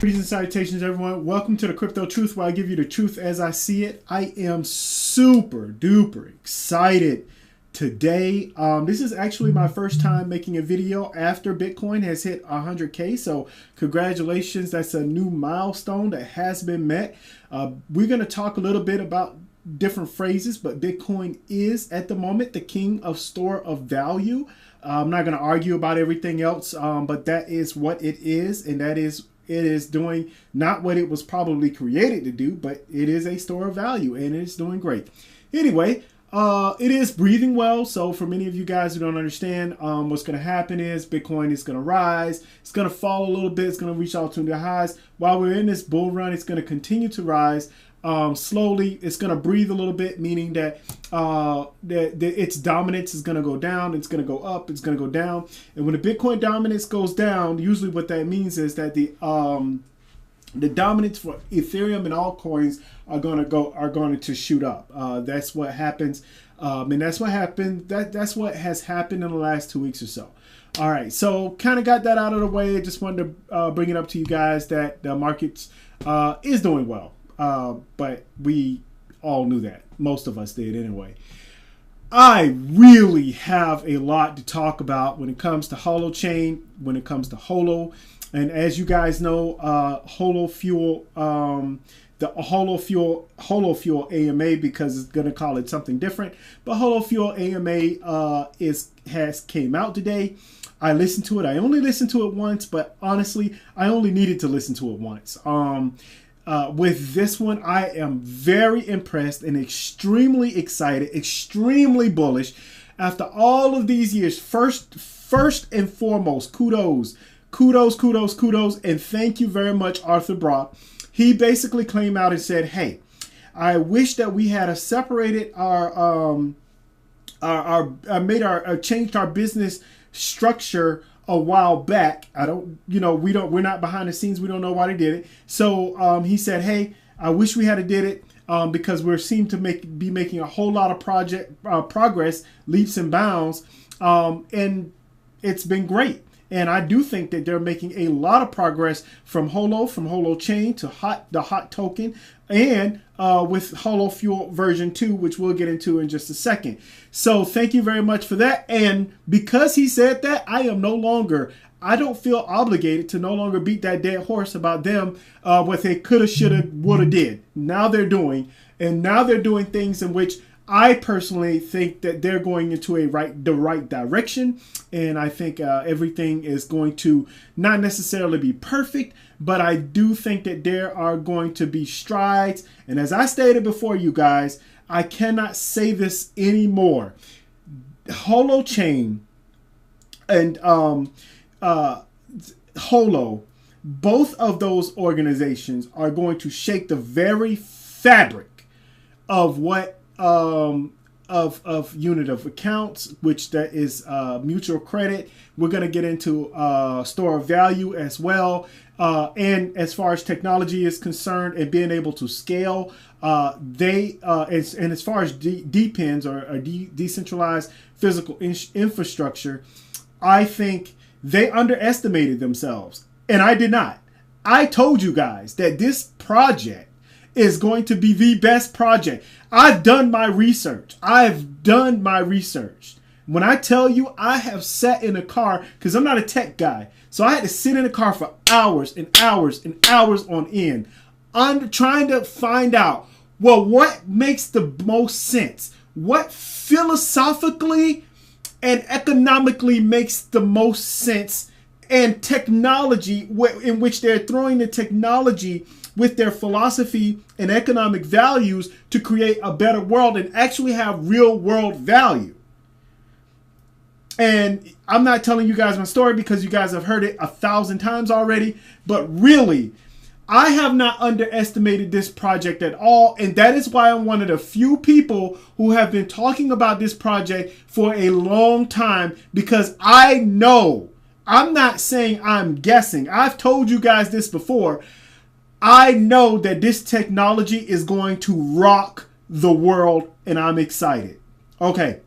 Greetings and salutations, everyone. Welcome to the Crypto Truth, where I give you the truth as I see it. I am super duper excited today. This is actually my first time making a video after Bitcoin has hit 100K. So congratulations. That's a new milestone that has been met. We're going to talk a little bit about different phrases, but Bitcoin is at the moment the king of store of value. I'm not going to argue about everything else, but that is what it is, and that is it is doing not what it was probably created to do, but it is a store of value and it's doing great. Anyway, it is breathing well. So for many of you guys who don't understand, what's going to happen is Bitcoin is going to rise. It's going to fall a little bit. It's going to reach out to the highs. While we're in this bull run, it's going to continue to rise. Slowly, it's going to breathe a little bit, meaning that its dominance is going to go down, it's going to go up, it's going to go down. And when the Bitcoin dominance goes down, usually what that means is that the dominance for Ethereum and altcoins are going to shoot up. That's what happens, and that's what happened. That's what has happened in the last 2 weeks or so. All right, so kind of got that out of the way. Just wanted to bring it up to you guys that the markets is doing well. But we all knew that. Most of us did anyway. I really have a lot to talk about when it comes to Holochain, when it comes to Holo. And as you guys know, Holo Fuel, the Holo Fuel AMA, because it's going to call it something different. But Holo Fuel AMA has came out today. I listened to it. I only listened to it once, but honestly, I only needed to listen to it once. With this one, I am very impressed and extremely excited, extremely bullish. After all of these years, first and foremost, kudos, and thank you very much, Arthur Brock. He basically came out and said, "Hey, I wish that we had separated changed our business structure a while back. We're not behind the scenes. We don't know why they did it." So he said, "Hey, I wish we had did it because we seem to be making a whole lot of progress, leaps and bounds, and it's been great." And I do think that they're making a lot of progress from Holochain to the hot token, and with Holo Fuel version 2, which we'll get into in just a second. So thank you very much for that. And because he said that, I don't feel obligated to no longer beat that dead horse about them, what they coulda, shoulda, woulda did. Now they're doing things in which I personally think that they're going into the right direction, and I think everything is going to not necessarily be perfect, but I do think that there are going to be strides. And as I stated before, you guys, I cannot say this anymore. Holochain and Holo, both of those organizations are going to shake the very fabric of what of unit of accounts, which that is mutual credit. We're going to get into store of value as well. And as far as technology is concerned and being able to scale, and as far as DePINs or decentralized physical infrastructure, I think they underestimated themselves. And I did not. I told you guys that this project is going to be the best project. I've done my research. When I tell you, I have sat in a car, because I'm not a tech guy, so I had to sit in a car for hours and hours and hours on end. I'm trying to find out, well, what makes the most sense? What philosophically and economically makes the most sense, and technology, in which they're throwing the technology with their philosophy and economic values to create a better world and actually have real world value. And I'm not telling you guys my story because you guys have heard it 1,000 times already, but really, I have not underestimated this project at all. And that is why I'm one of the few people who have been talking about this project for a long time, because I know, I'm not saying I'm guessing. I've told you guys this before. I know that this technology is going to rock the world, and I'm excited. Okay.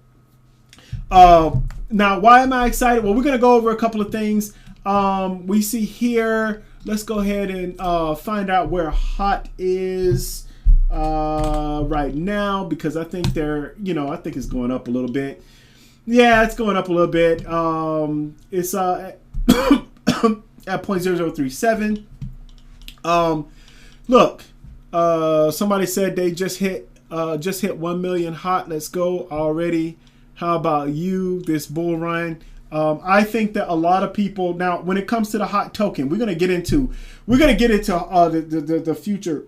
Now, why am I excited? Well, we're going to go over a couple of things. We see here let's go ahead and find out where hot is right now, because I think they're, I think it's going up a little bit. Yeah, it's going up a little bit. It's at 0.0037. Look, somebody said they just hit 1 million hot. Let's go already. How about you, this bull run? I think that a lot of people now, when it comes to the hot token, we're gonna get into the future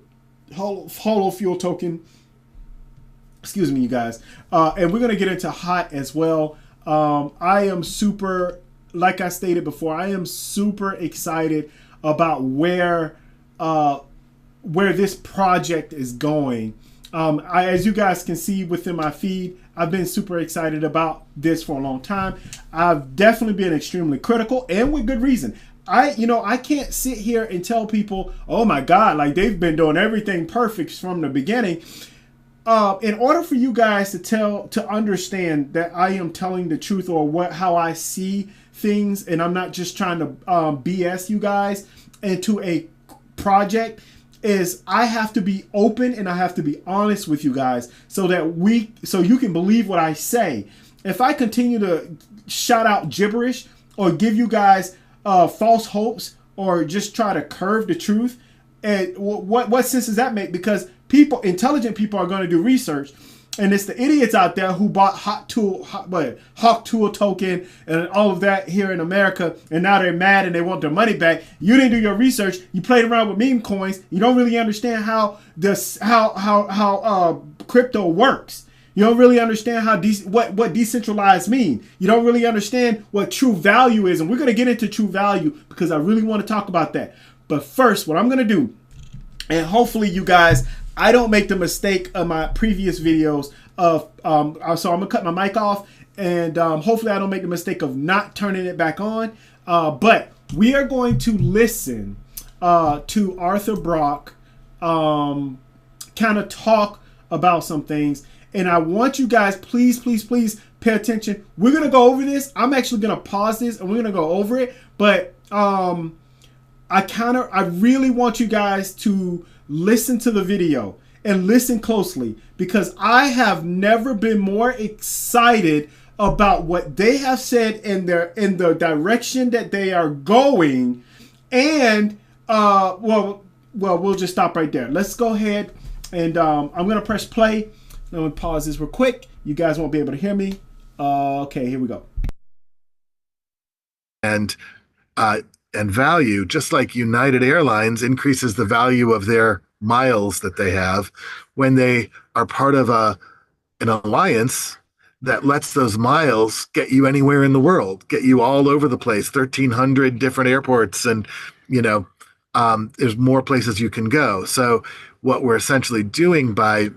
Holo fuel token. Excuse me, you guys, and we're gonna get into hot as well. I am super, like I stated before, I am super excited about where this project is going. As you guys can see within my feed, I've been super excited about this for a long time. I've definitely been extremely critical, and with good reason. I can't sit here and tell people, oh my God, like they've been doing everything perfect from the beginning. In order for you guys to understand that I am telling the truth, or how I see things, and I'm not just trying to BS you guys into a project, is I have to be open and I have to be honest with you guys so you can believe what I say. If I continue to shout out gibberish or give you guys false hopes or just try to curve the truth, and what sense does that make? Because intelligent people are going to do research, and it's the idiots out there who bought Hawk Tool token and all of that here in America, and now they're mad and they want their money back. You didn't do your research. You played around with meme coins. You don't really understand how crypto works. You don't really understand what decentralized mean. You don't really understand what true value is, and we're going to get into true value because I really want to talk about that. But first, what I'm going to do, and hopefully you guys, I don't make the mistake of my previous videos of, so I'm gonna cut my mic off, and hopefully I don't make the mistake of not turning it back on. But we are going to listen to Arthur Brock kind of talk about some things. And I want you guys, please, please, please pay attention. We're gonna go over this. I'm actually gonna pause this and we're gonna go over it. But I really want you guys to listen to the video and listen closely, because I have never been more excited about what they have said in the direction that they are going. And we'll just stop right there. Let's go ahead and I'm gonna press play. I'm gonna pause this real quick. You guys won't be able to hear me. Okay, here we go. And value, just like United Airlines increases the value of their miles that they have when they are part of an alliance that lets those miles get you anywhere in the world, get you all over the place, 1,300 different airports, and there's more places you can go. So what we're essentially doing by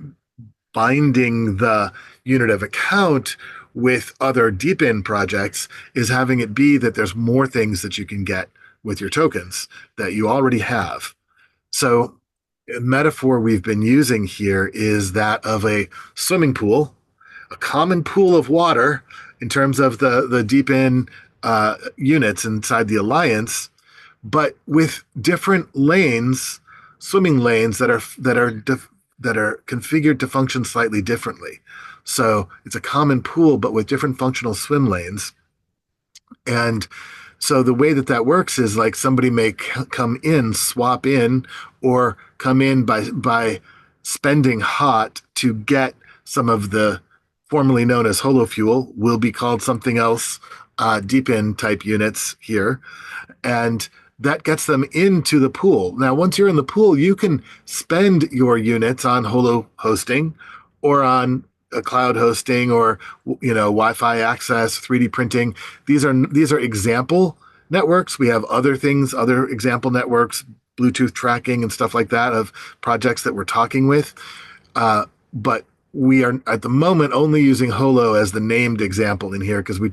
binding the unit of account with other DePIN projects is having it be that there's more things that you can get with your tokens that you already have. So a metaphor we've been using here is that of a swimming pool, a common pool of water in terms of the DePIN units inside the alliance, but with different lanes, swimming lanes that are configured to function slightly differently. So it's a common pool, but with different functional swim lanes. And so the way that works is like somebody may come in, swap in, or come in by spending hot to get some of the formerly known as Holo fuel, will be called something else, DePIN type units here. And that gets them into the pool. Now, once you're in the pool, you can spend your units on Holo hosting or on a cloud hosting or Wi-Fi access, 3D printing. These are example networks. We have other things, other example networks, Bluetooth tracking and stuff like that of projects that we're talking with. But we are at the moment only using Holo as the named example in here because we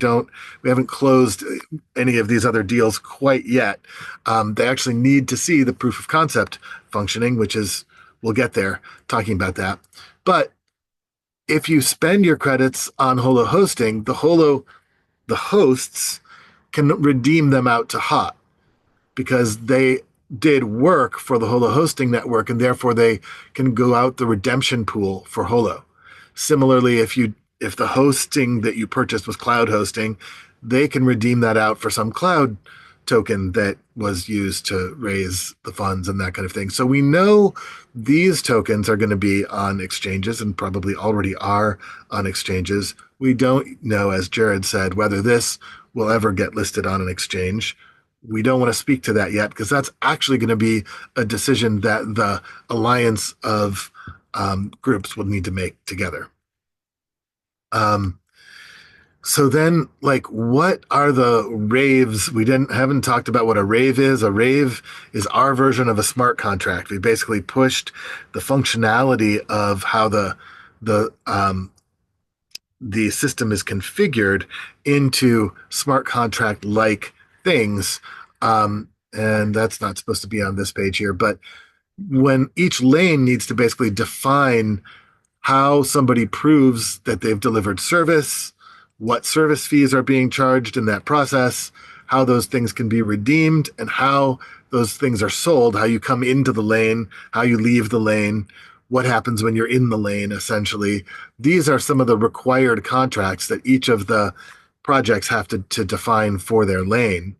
haven't closed any of these other deals quite yet. They actually need to see the proof of concept functioning, we'll get there talking about that. But if you spend your credits on Holo hosting, the hosts can redeem them out to hot because they did work for the Holo hosting network, and therefore they can go out the redemption pool for Holo. Similarly, if the hosting that you purchased was cloud hosting, they can redeem that out for some cloud token that was used to raise the funds and that kind of thing. So we know these tokens are going to be on exchanges and probably already are on exchanges. We don't know, as Jared said, whether this will ever get listed on an exchange. We don't want to speak to that yet because that's actually going to be a decision that the alliance of groups will need to make together. So then, like, what are the raves? We haven't talked about what a rave is. A rave is our version of a smart contract. We basically pushed the functionality of how the system is configured into smart contract like things. And that's not supposed to be on this page here, but when each lane needs to basically define how somebody proves that they've delivered service, what service fees are being charged in that process, how those things can be redeemed, and how those things are sold, how you come into the lane, how you leave the lane, what happens when you're in the lane, essentially. These are some of the required contracts that each of the projects have to define for their lane.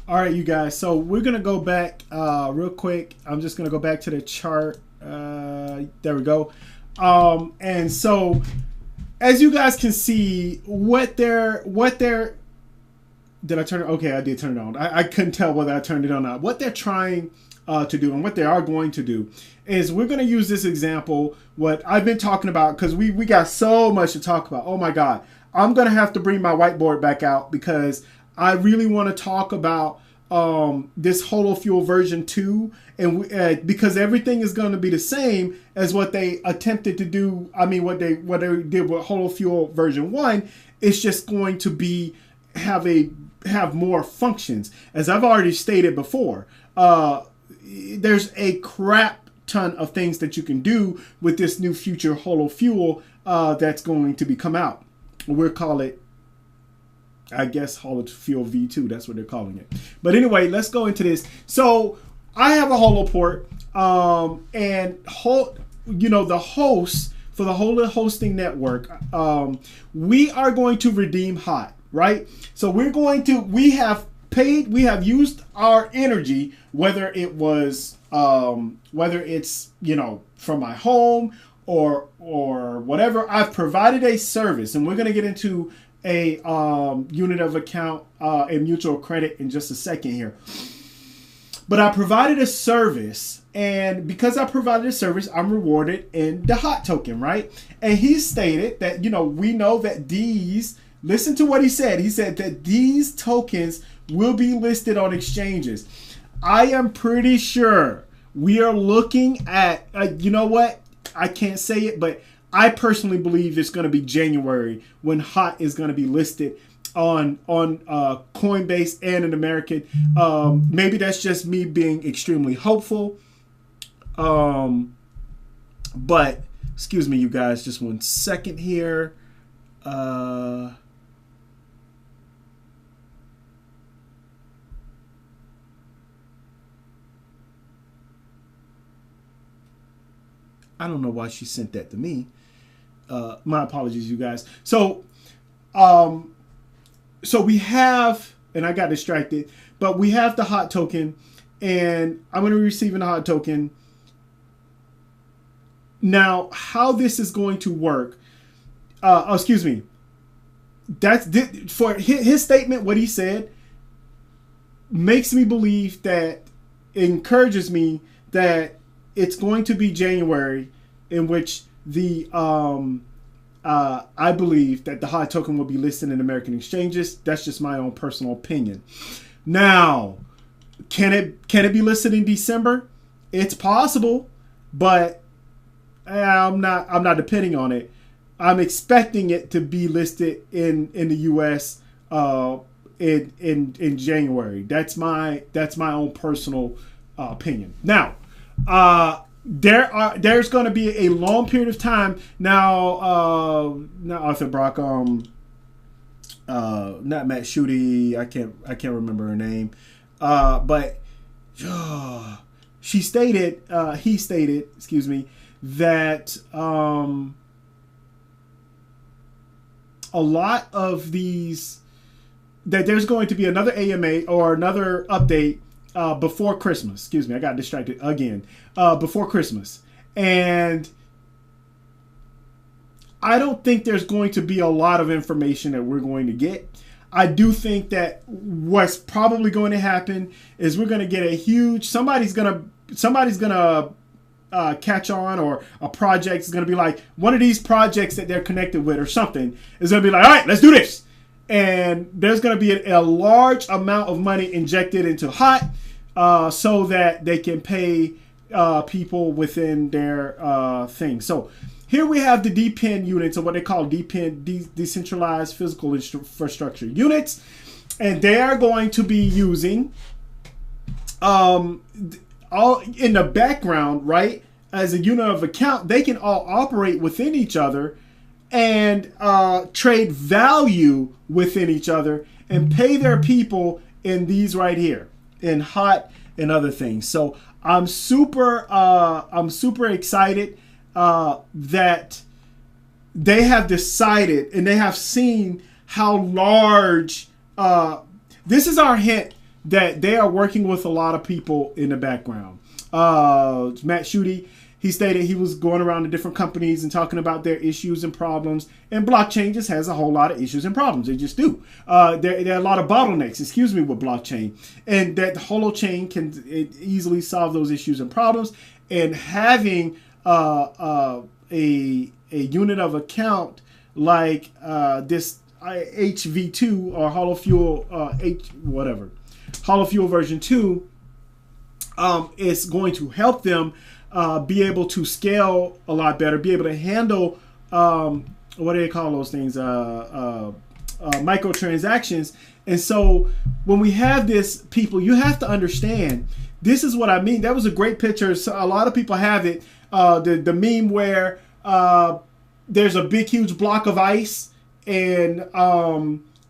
All right, you guys. So we're going to go back real quick. I'm just going to go back to the chart. There we go. And so as you guys can see, what they're did I turn it? Okay, I did turn it on. I couldn't tell whether I turned it on or not. What they're trying to do and what they are going to do is we're going to use this example, what I've been talking about, because we got so much to talk about. Oh my God. I'm going to have to bring my whiteboard back out because I really want to talk about this Holo Fuel version 2, and because everything is going to be the same as what they attempted to do. I mean, what they did with Holo Fuel version 1, it's just going to be have more functions. As I've already stated before, there's a crap ton of things that you can do with this new future Holo Fuel that's going to be come out. We'll call it, I guess, Holo Fuel V2. That's what they're calling it. But anyway, let's go into this. So I have a Holo port, and the host for the Holo hosting network, we are going to redeem hot, right? So we have used our energy, whether it's from my home or whatever. I've provided a service, and we're going to get into a unit of account and mutual credit in just a second here. But I provided a service, and because I provided a service, I'm rewarded in the hot token, right? And he stated that, we know that listen to what he said. He said that these tokens will be listed on exchanges. I am pretty sure we are looking at, you know what? I can't say it, but I personally believe it's going to be January when hot is going to be listed on Coinbase and an American. Maybe that's just me being extremely hopeful. But excuse me, you guys, just 1 second here. I don't know why she sent that to me. My apologies, you guys. So we have, and I got distracted, but we have the hot token, and I'm going to be receiving the hot token. Now, how this is going to work, excuse me, that's for his statement, what he said makes me believe that, encourages me that it's going to be January in which I believe that the hot token will be listed in American exchanges. That's just my own personal opinion. Now, can it be listed in December? It's possible, but I'm not depending on it. I'm expecting it to be listed in the US in January. That's my own personal opinion. Now, there's going to be a long period of time now. Not Arthur Brock, not Matt Schutte. I can't remember her name. But he stated, excuse me, that a lot of these, that there's going to be another AMA or another update before Christmas. Excuse me, I got distracted again. Before Christmas. And I don't think there's going to be a lot of information that we're going to get. I do think that what's probably going to happen is we're going to get a huge, somebody's gonna catch on, or a project is going to be like one of these projects that they're connected with or something is going to be like, all right, let's do this. And there's going to be a large amount of money injected into HOT so that they can pay people within their thing. So here we have the DePIN units, or what they call DePIN, decentralized physical infrastructure units. And they are going to be using all in the background, right? As a unit of account, they can all operate within each other and trade value within each other and pay their people in these right here, in HOT and other things. So I'm super excited that they have decided and they have seen how large. This is our hint that they are working with a lot of people in the background. Matt Schutte, he stated he was going around to different companies and talking about their issues and problems. And blockchain just has a whole lot of issues and problems. They just do. There are a lot of bottlenecks, excuse me, with blockchain. And that Holochain can easily solve those issues and problems. And having a unit of account like this HV2 or Holofuel version 2 is going to help them be able to scale a lot better, be able to handle what do they call those things, microtransactions. And so when we have this, people, you have to understand, this is what I mean. That was a great picture. So a lot of people have it, the meme where there's a big huge block of ice, and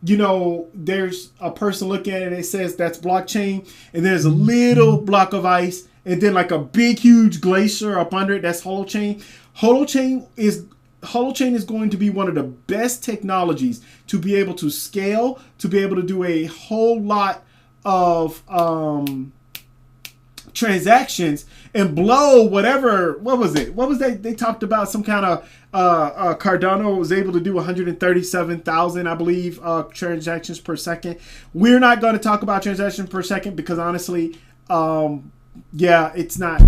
you know, there's a person looking at it and it says that's blockchain, and there's a little block of ice, and then like a big huge glacier up under it, that's Holochain. Holochain is going to be one of the best technologies to be able to scale, to be able to do a whole lot of transactions and blow whatever, what was that they talked about, some kind of Cardano was able to do 137,000, I believe, transactions per second. We're not going to talk about transactions per second because honestly, yeah, it's not,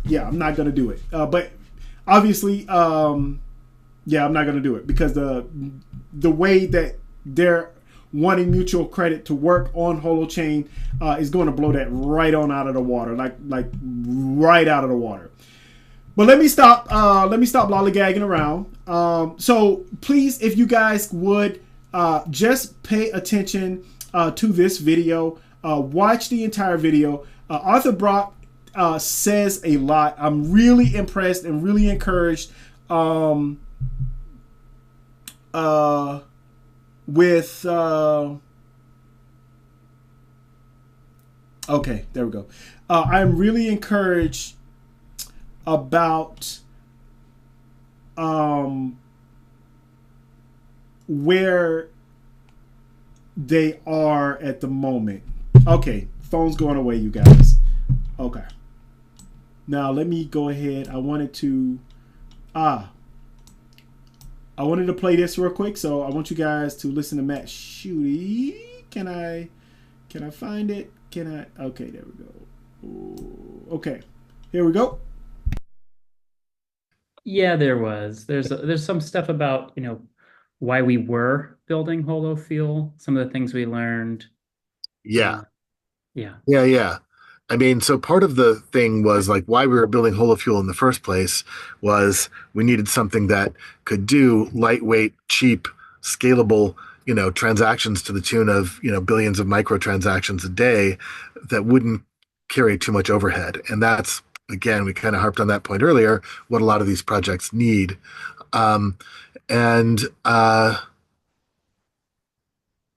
yeah, I'm not going to do it. But obviously, yeah, I'm not going to do it because the way that they're wanting mutual credit to work on Holochain is going to blow that right on out of the water, like right out of the water. But let me stop lollygagging around. So please, if you guys would just pay attention to this video, watch the entire video. Arthur Brock says a lot. I'm really impressed and really encouraged with okay, there we go. I'm really encouraged about where they are at the moment. Okay, phone's going away, you guys. Okay, now let me go ahead. I wanted to play this real quick, so I want you guys to listen to Matt Schutte. Can I find it? Okay, there we go. Ooh, okay, here we go. Yeah, there's some stuff about, you know, why we were building Holofuel, some of the things we learned. Yeah. Yeah. I mean, so part of the thing was like why we were building Holofuel in the first place was we needed something that could do lightweight, cheap, scalable, you know, transactions to the tune of, you know, billions of microtransactions a day that wouldn't carry too much overhead. And that's, again, we kind of harped on that point earlier, what a lot of these projects need.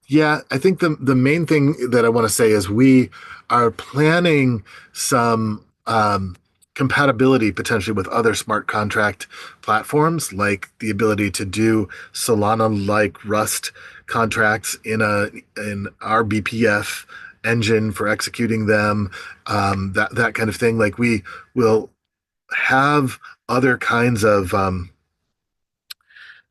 Yeah, I think the main thing that I want to say is we are planning some compatibility potentially with other smart contract platforms, like the ability to do Solana-like Rust contracts in our BPF engine for executing them, that kind of thing. Like we will have other kinds of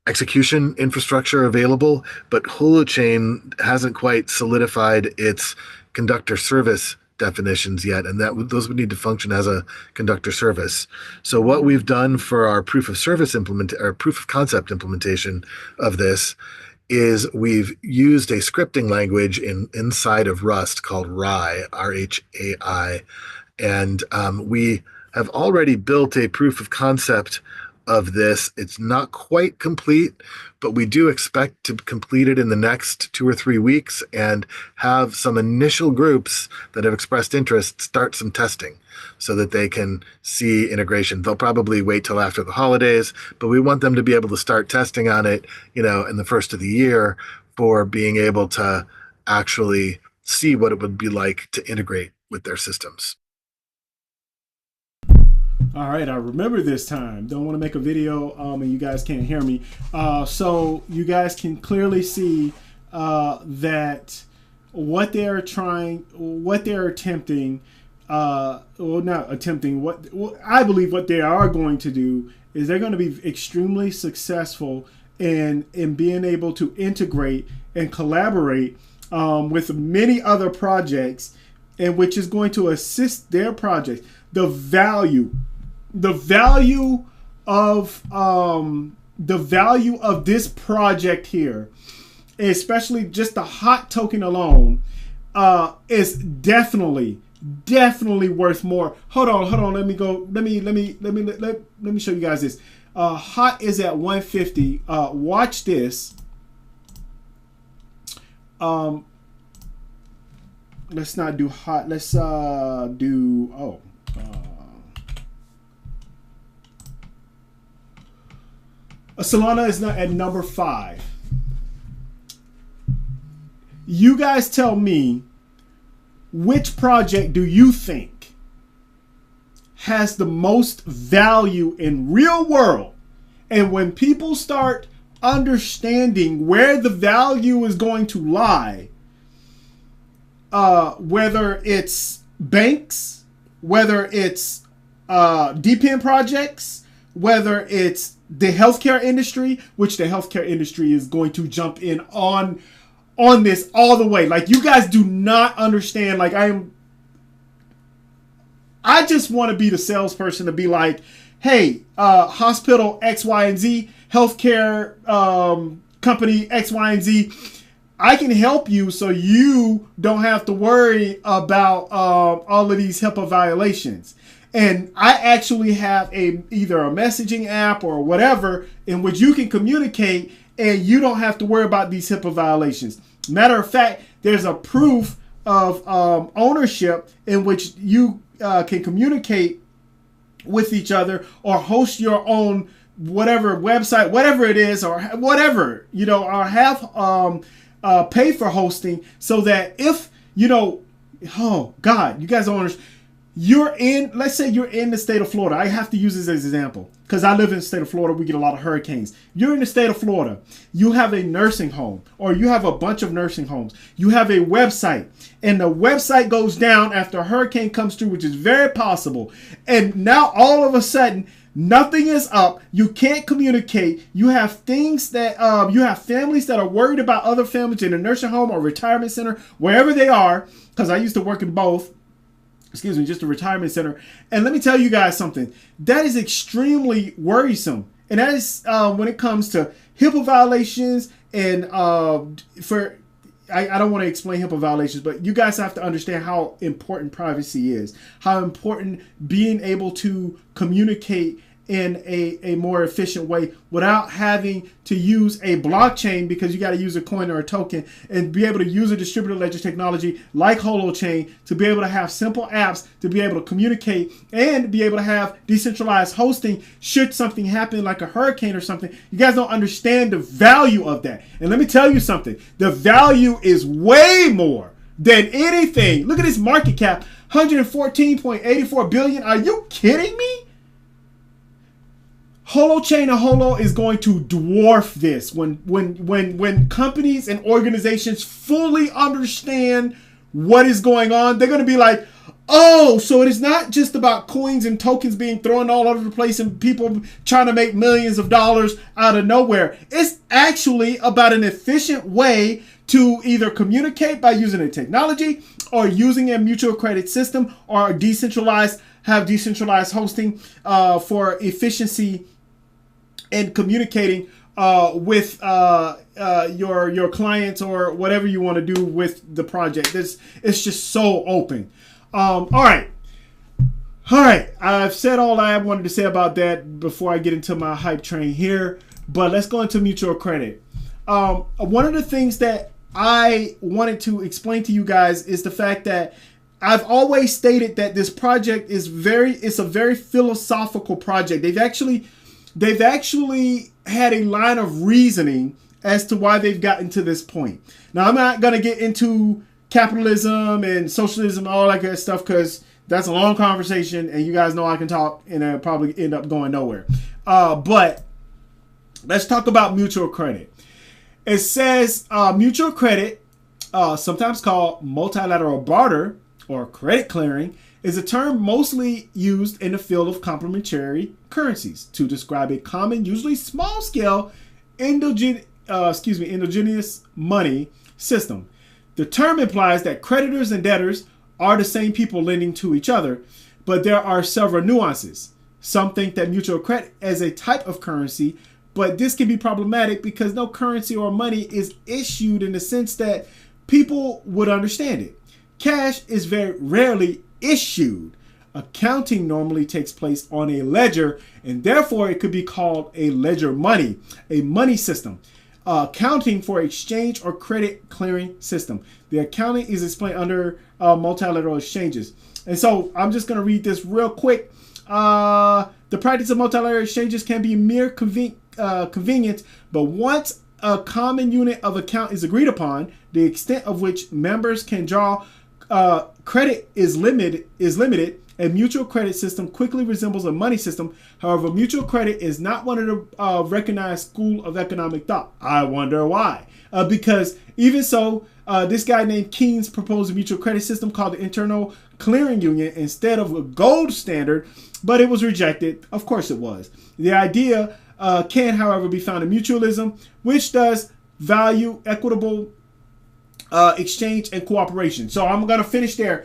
execution infrastructure available, but Holochain hasn't quite solidified its conductor service definitions yet, and those would need to function as a conductor service. So what we've done for our proof of service or proof of concept implementation of this is we've used a scripting language inside of Rust called RHAI, RHAI, and we have already built a proof of concept of this. It's not quite complete, but we do expect to complete it in the next 2 or 3 weeks and have some initial groups that have expressed interest start some testing so that they can see integration. They'll probably wait till after the holidays, but we want them to be able to start testing on it, in the first of the year for being able to actually see what it would be like to integrate with their systems. All right, I remember this time. Don't want to make a video and you guys can't hear me. So you guys can clearly see that what they're attempting, not attempting, I believe what they are going to do is they're going to be extremely successful in being able to integrate and collaborate with many other projects, and which is going to assist their projects. The value of this project here, especially just the hot token alone, is definitely worth more. Hold on. Let me show you guys this. Hot is at 150. Watch this. Let's not do hot. Let's do Solana is not at number 5. You guys tell me, which project do you think has the most value in real world? And when people start understanding where the value is going to lie, whether it's banks, whether it's DePIN projects, whether it's the healthcare industry, which the healthcare industry is going to jump in on this all the way. Like, you guys do not understand. Like, I just want to be the salesperson to be like, hey, hospital X, Y, and Z, healthcare company X, Y, and Z, I can help you so you don't have to worry about all of these HIPAA violations. And I actually have either a messaging app or whatever in which you can communicate and you don't have to worry about these HIPAA violations. Matter of fact, there's a proof of ownership in which you can communicate with each other or host your own whatever website, whatever it is, or whatever, or have pay for hosting, so that if, oh God, you guys don't understand. Let's say you're in the state of Florida. I have to use this as an example because I live in the state of Florida. We get a lot of hurricanes. You're in the state of Florida. You have a nursing home, or you have a bunch of nursing homes. You have a website, and the website goes down after a hurricane comes through, which is very possible. And now all of a sudden, nothing is up. You can't communicate. You have things that you have families that are worried about other families in a nursing home or retirement center, wherever they are. Because I used to work in both. Just a retirement center. And let me tell you guys something. That is extremely worrisome. And that is when it comes to HIPAA violations and I don't want to explain HIPAA violations, but you guys have to understand how important privacy is, how important being able to communicate in a more efficient way without having to use a blockchain, because you got to use a coin or a token, and be able to use a distributed ledger technology like Holochain to be able to have simple apps to be able to communicate and be able to have decentralized hosting should something happen like a hurricane or something. You guys don't understand the value of that. And let me tell you something. The value is way more than anything. Look at this market cap, 114.84 billion. Are you kidding me? Holochain and Holo is going to dwarf this when companies and organizations fully understand what is going on. They're going to be like, oh, so it is not just about coins and tokens being thrown all over the place and people trying to make millions of dollars out of nowhere. It's actually about an efficient way to either communicate by using a technology or using a mutual credit system or have decentralized hosting for efficiency and communicating with your clients or whatever you want to do with the project. It's just so open. All right. I've said all I wanted to say about that before I get into my hype train here. But let's go into mutual credit. One of the things that I wanted to explain to you guys is the fact that I've always stated that this project is it's a very philosophical project. They've actually had a line of reasoning as to why they've gotten to this point. Now, I'm not going to get into capitalism and socialism, all that good stuff, because that's a long conversation, and you guys know I can talk, and I'll probably end up going nowhere. But let's talk about mutual credit. It says mutual credit, sometimes called multilateral barter or credit clearing, is a term mostly used in the field of complementary currencies to describe a common, usually small-scale, endogenous money system. The term implies that creditors and debtors are the same people lending to each other, but there are several nuances. Some think that mutual credit is a type of currency, but this can be problematic because no currency or money is issued in the sense that people would understand it. Cash is very rarely issued. Accounting normally takes place on a ledger, and therefore it could be called a ledger money, a money system. Accounting for exchange or credit clearing system. The accounting is explained under multilateral exchanges. And so I'm just going to read this real quick. The practice of multilateral exchanges can be mere convenience, but once a common unit of account is agreed upon, the extent of which members can draw credit is limited. A mutual credit system quickly resembles a money system. However, mutual credit is not one of the recognized school of economic thought. I wonder why. Because even so, this guy named Keynes proposed a mutual credit system called the Internal Clearing Union instead of a gold standard, but it was rejected. Of course it was. The idea can, however, be found in mutualism, which does value equitable exchange and cooperation. So I'm going to finish there.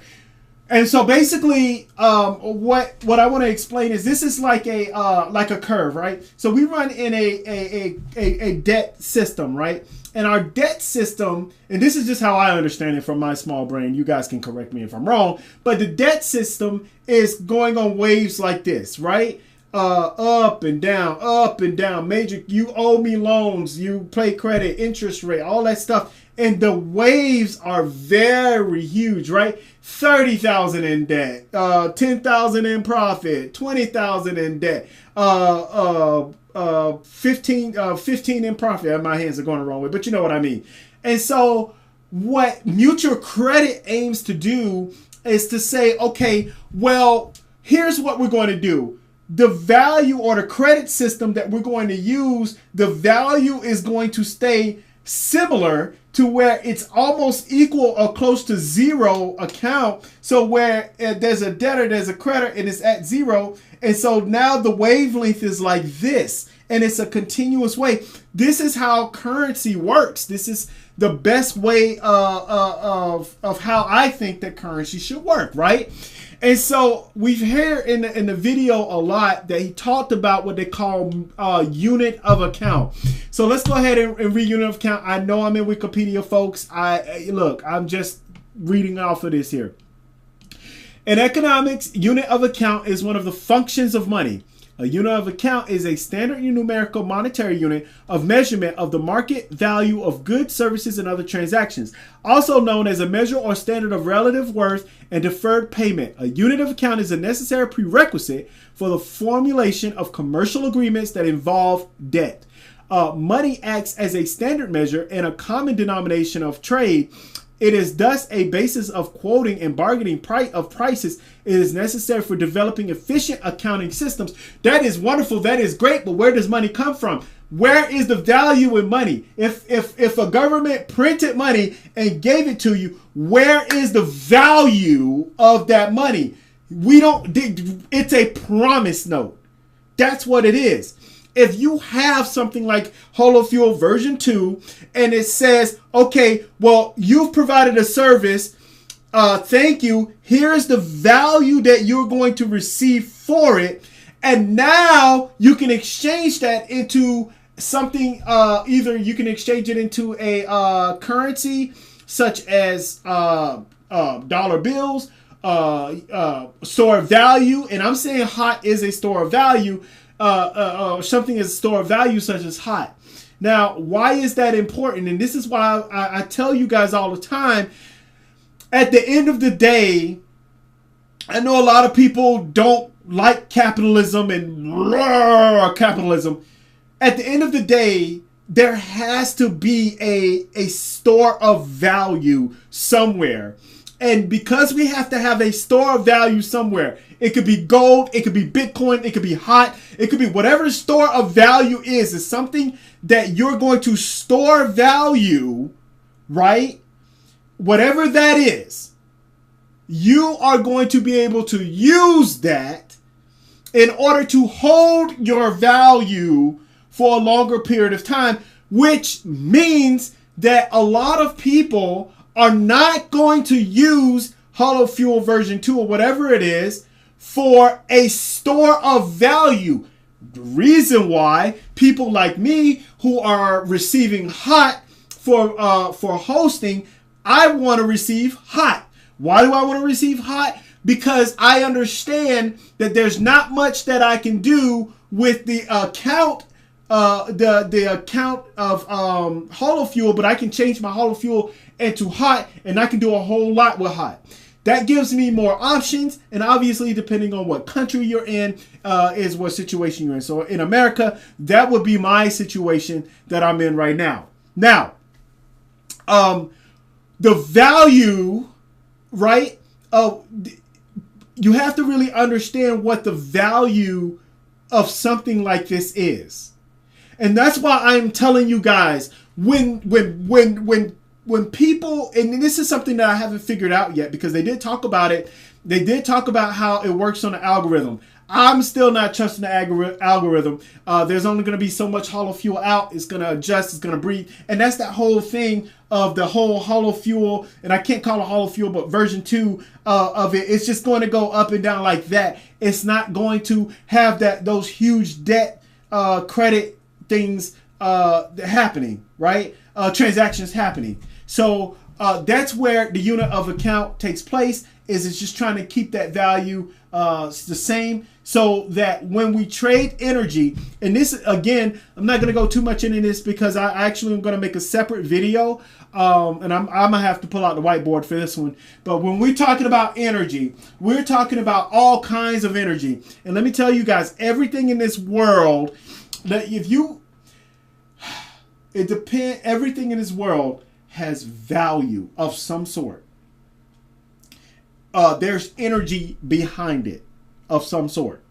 And so basically, what I want to explain is this is like a curve, right? So we run in a debt system, right? And our debt system, and this is just how I understand it from my small brain. You guys can correct me if I'm wrong, but the debt system is going on waves like this, right? Up and down, major. You owe me loans, you pay credit, interest rate, all that stuff. And the waves are very huge, right? 30,000 in debt, 10,000 in profit, 20,000 in debt, 15 in profit. My hands are going the wrong way, but you know what I mean. And so what mutual credit aims to do is to say, okay, well, here's what we're going to do. The value or the credit system that we're going to use, the value is going to stay similar to where it's almost equal or close to zero account. So where there's a debtor, there's a creditor, and it's at zero. And so now the wavelength is like this, and it's a continuous way. This is how currency works. This is the best way of how I think that currency should work, right? And so we've heard in the video a lot that he talked about what they call unit of account. So let's go ahead and read unit of account. I know I'm in Wikipedia, folks. I'm just reading off of this here. In economics, unit of account is one of the functions of money. A unit of account is a standard numerical monetary unit of measurement of the market value of goods, services, and other transactions, also known as a measure or standard of relative worth and deferred payment. A unit of account is a necessary prerequisite for the formulation of commercial agreements that involve debt. Money acts as a standard measure and a common denomination of trade. It is thus a basis of quoting and bargaining of prices. It is necessary for developing efficient accounting systems. That is wonderful. That is great. But where does money come from? Where is the value in money? If a government printed money and gave it to you, where is the value of that money? We don't. It's a promise note. That's what it is. If you have something like Holofuel version 2 and it says, okay, well, you've provided a service. Thank you. Here's the value that you're going to receive for it. And now you can exchange that into something. Either you can exchange it into a currency such as dollar bills, store of value. And I'm saying hot is a store of value. Something is a store of value such as hot. Now, why is that important? And this is why I tell you guys all the time, at the end of the day, I know a lot of people don't like capitalism and capitalism. At the end of the day, there has to be a store of value somewhere. And because we have to have a store of value somewhere, it could be gold, it could be Bitcoin, it could be hot, it could be whatever the store of value is something that you're going to store value, right? Whatever that is, you are going to be able to use that in order to hold your value for a longer period of time, which means that a lot of people are not going to use Holofuel version 2 or whatever it is for a store of value. The reason why people like me who are receiving hot for hosting, I want to receive hot. Why do I want to receive hot? Because I understand that there's not much that I can do with the account the account of Holofuel, but I can change my Holofuel into hot, and I can do a whole lot with hot. That gives me more options, and obviously, depending on what country you're in, is what situation you're in. So in America, that would be my situation that I'm in right now. Now, the value, right? You have to really understand what the value of something like this is. And that's why I'm telling you guys, when people, and this is something that I haven't figured out yet, because they did talk about it. They did talk about how it works on the algorithm. I'm still not trusting the algorithm. There's only going to be so much Holofuel out. It's going to adjust. It's going to breathe. And that's that whole thing of the whole Holofuel. And I can't call it Holofuel, but version 2 of it. It's just going to go up and down like that. It's not going to have those huge debt credit things happening, right? Transactions happening. So that's where the unit of account takes place. It's just trying to keep that value the same, so that when we trade energy, and this again, I'm not going to go too much into this because I actually am going to make a separate video, and I'm going to have to pull out the whiteboard for this one. But when we're talking about energy, we're talking about all kinds of energy. And let me tell you guys, everything in this world, that everything in this world has value of some sort. There's energy behind it of some sort.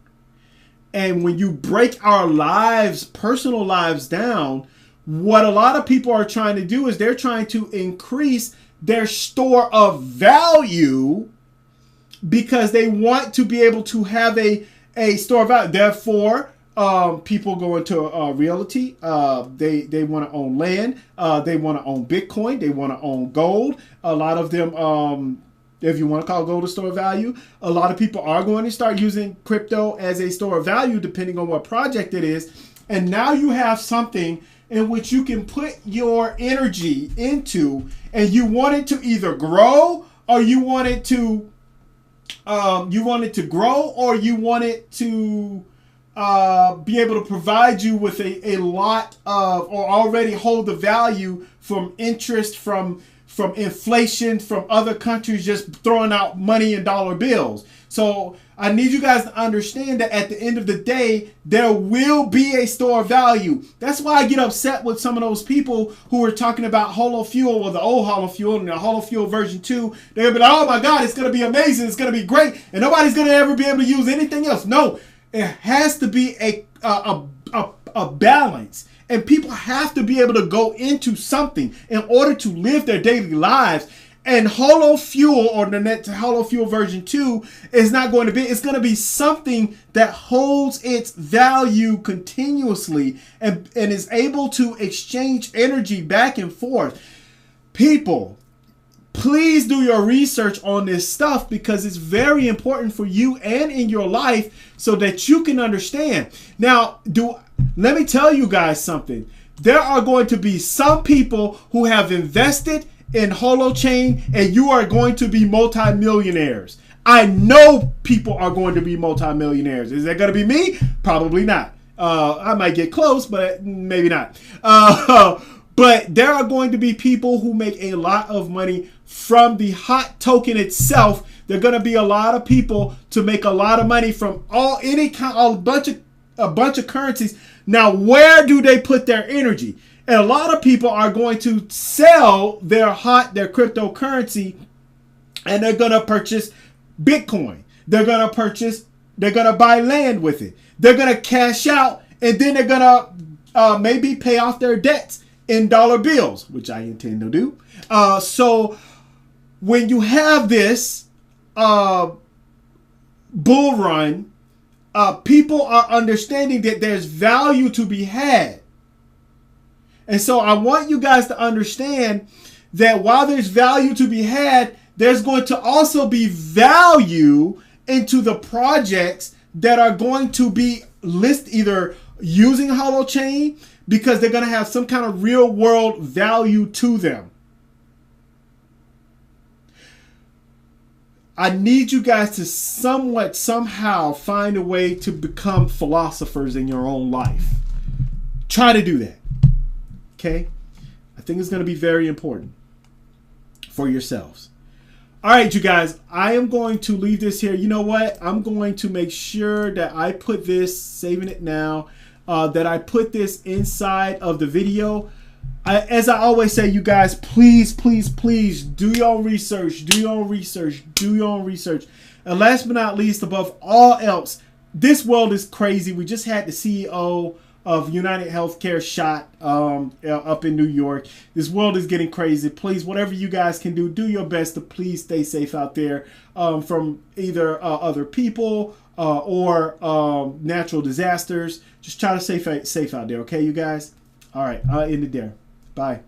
And when you break our lives, personal lives down, what a lot of people are trying to do is they're trying to increase their store of value because they want to be able to have a store of value. Therefore, people go into realty. They want to own land. They want to own Bitcoin. They want to own gold. A lot of them, if you want to call gold a store of value, a lot of people are going to start using crypto as a store of value, depending on what project it is. And now you have something in which you can put your energy into, and you want it to either grow, or you want it to grow, or you want it to be able to provide you with a lot of, or already hold the value from interest, from inflation, from other countries just throwing out money in dollar bills. So I need you guys to understand that at the end of the day, there will be a store of value. That's why I get upset with some of those people who are talking about Holo Fuel, or the old Holo Fuel and the Holo Fuel version 2. They'll be like, oh my God, it's going to be amazing. It's going to be great. And nobody's going to ever be able to use anything else. No, it has to be a balance. And people have to be able to go into something in order to live their daily lives. And Holo Fuel, or the net Holo Fuel version 2, is not going to be, it's going to be something that holds its value continuously and is able to exchange energy back and forth. People, please do your research on this stuff, because it's very important for you and in your life so that you can understand. Now, let me tell you guys something. There are going to be some people who have invested in Holochain, and you are going to be multimillionaires. I know people are going to be multimillionaires. Is that going to be me? Probably not. I might get close, but maybe not. But there are going to be people who make a lot of money from the hot token itself. There are going to be a lot of people to make a lot of money from a bunch of currencies. Now, where do they put their energy? And a lot of people are going to sell their cryptocurrency, and they're going to purchase Bitcoin. They're going to buy land with it. They're going to cash out, and then they're going to maybe pay off their debts in dollar bills, which I intend to do. So when you have this bull run, people are understanding that there's value to be had. And so I want you guys to understand that while there's value to be had, there's going to also be value into the projects that are going to be listed either using Holochain, because they're going to have some kind of real world value to them. I need you guys to somehow find a way to become philosophers in your own life. Try to do that. Okay? I think it's going to be very important for yourselves. All right, you guys, I am going to leave this here. You know what? I'm going to make sure that I put this, saving it now, that I put this inside of the video. As I always say, you guys, please, please, please do your own research. Do your own research. Do your own research. And last but not least, above all else, this world is crazy. We just had the CEO of United Healthcare shot up in New York. This world is getting crazy. Please, whatever you guys can do, do your best to please stay safe out there from either other people or natural disasters. Just try to stay safe out there, okay, you guys? All right, I'll end it there. Bye.